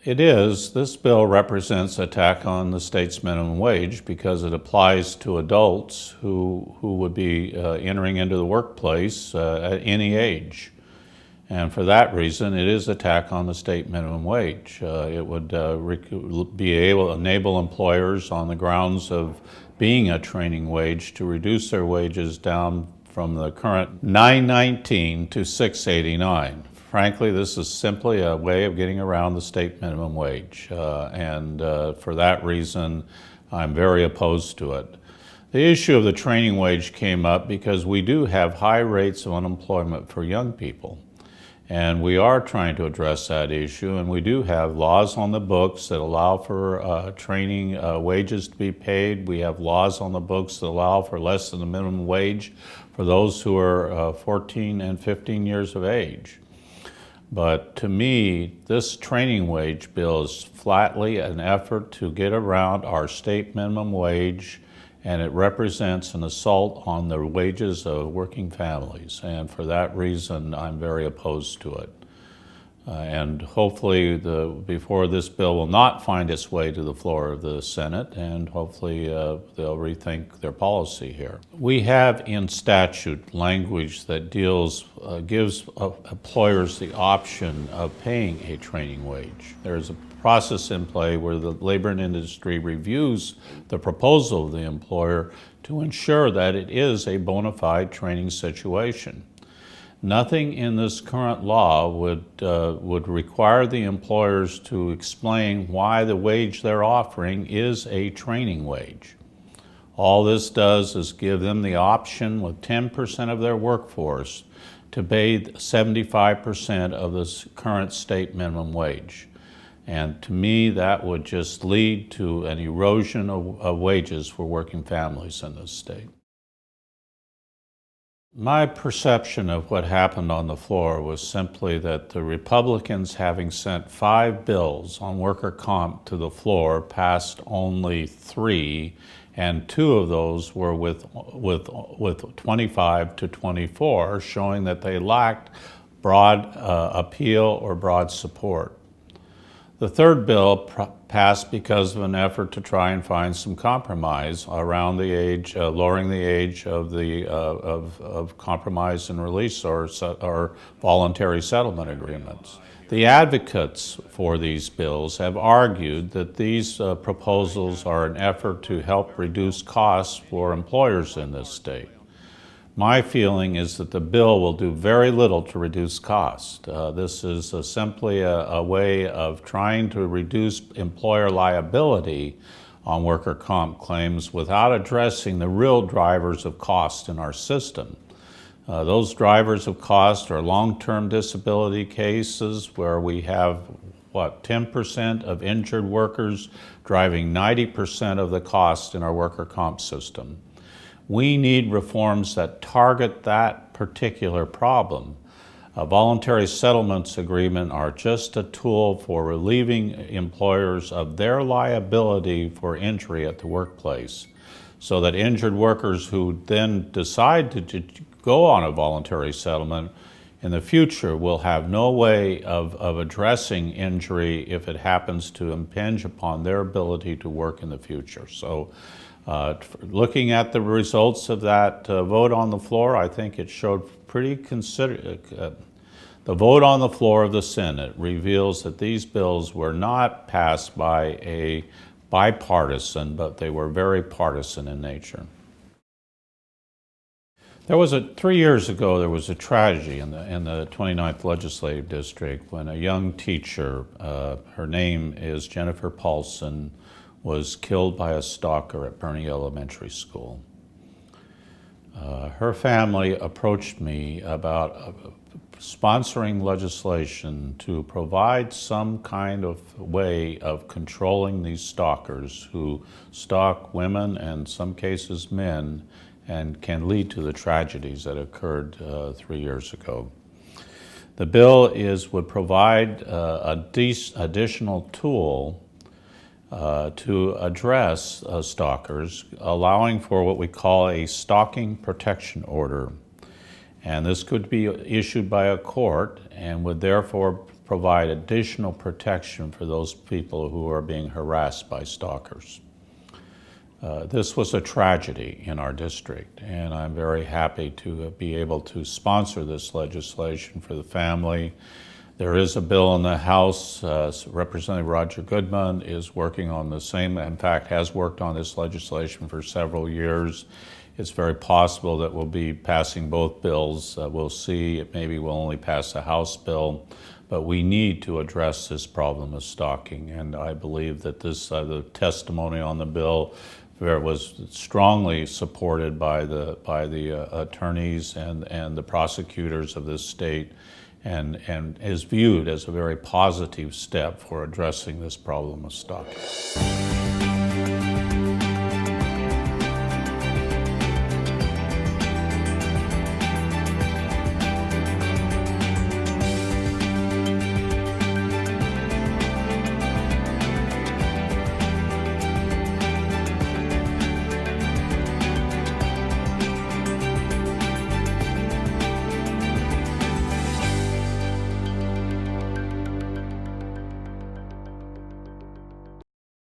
It is. This bill represents an attack on the state's minimum wage because it applies to adults who would be entering into the workplace at any age. And for that reason, it is an attack on the state minimum wage. It would be able to enable employers on the grounds of being a training wage to reduce their wages down from the current $9.19 to $6.89. Frankly, this is simply a way of getting around the state minimum wage, and for that reason, I'm very opposed to it. The issue of the training wage came up because we do have high rates of unemployment for young people, and we are trying to address that issue, and we do have laws on the books that allow for training wages to be paid. We have laws on the books that allow for less than the minimum wage for those who are 14 and 15 years of age. But to me, this training wage bill is flatly an effort to get around our state minimum wage, and it represents an assault on the wages of working families. And for that reason, I'm very opposed to it. And hopefully, before this bill will not find its way to the floor of the Senate, and hopefully they'll rethink their policy here. We have in statute language that gives employers the option of paying a training wage. There's a process in play where the labor and industry reviews the proposal of the employer to ensure that it is a bona fide training situation. Nothing in this current law would require the employers to explain why the wage they're offering is a training wage. All this does is give them the option with 10% of their workforce to pay 75% of the current state minimum wage. And to me, that would just lead to an erosion of wages for working families in this state. My perception of what happened on the floor was simply that the Republicans, having sent 5 bills on worker comp to the floor, passed only 3, and 2 of those were with 25 to 24, showing that they lacked broad appeal or broad support. The third bill passed because of an effort to try and find some compromise around the age, lowering the age of compromise and release or voluntary settlement agreements. The advocates for these bills have argued that these proposals are an effort to help reduce costs for employers in this state. My feeling is that the bill will do very little to reduce cost. This is simply a way of trying to reduce employer liability on worker comp claims without addressing the real drivers of cost in our system. Those drivers of cost are long-term disability cases where we have, 10% of injured workers driving 90% of the cost in our worker comp system. We need reforms that target that particular problem. Voluntary settlements agreements are just a tool for relieving employers of their liability for injury at the workplace, so that injured workers who then decide to go on a voluntary settlement in the future will have no way of addressing injury if it happens to impinge upon their ability to work in the future. So looking at the results of that vote on the floor, I think it showed the vote on the floor of the Senate reveals that these bills were not passed by a bipartisan, but they were very partisan in nature. 3 years ago, there was a tragedy in the 29th Legislative District when a young teacher, her name is Jennifer Paulson, was killed by a stalker at Bernie Elementary School. Her family approached me about sponsoring legislation to provide some kind of way of controlling these stalkers who stalk women and in some cases men and can lead to the tragedies that occurred 3 years ago. The bill would provide an additional tool to address stalkers, allowing for what we call a stalking protection order. And this could be issued by a court and would therefore provide additional protection for those people who are being harassed by stalkers. This was a tragedy in our district, and I'm very happy to be able to sponsor this legislation for the family. There is a bill in the House. Representative Roger Goodman is working on the same, in fact, has worked on this legislation for several years. It's very possible that we'll be passing both bills. We'll see. Maybe we'll only pass the House bill, but we need to address this problem of stalking. And I believe that this, the testimony on the bill was strongly supported by the attorneys and the prosecutors of this state, and is viewed as a very positive step for addressing this problem of stalking.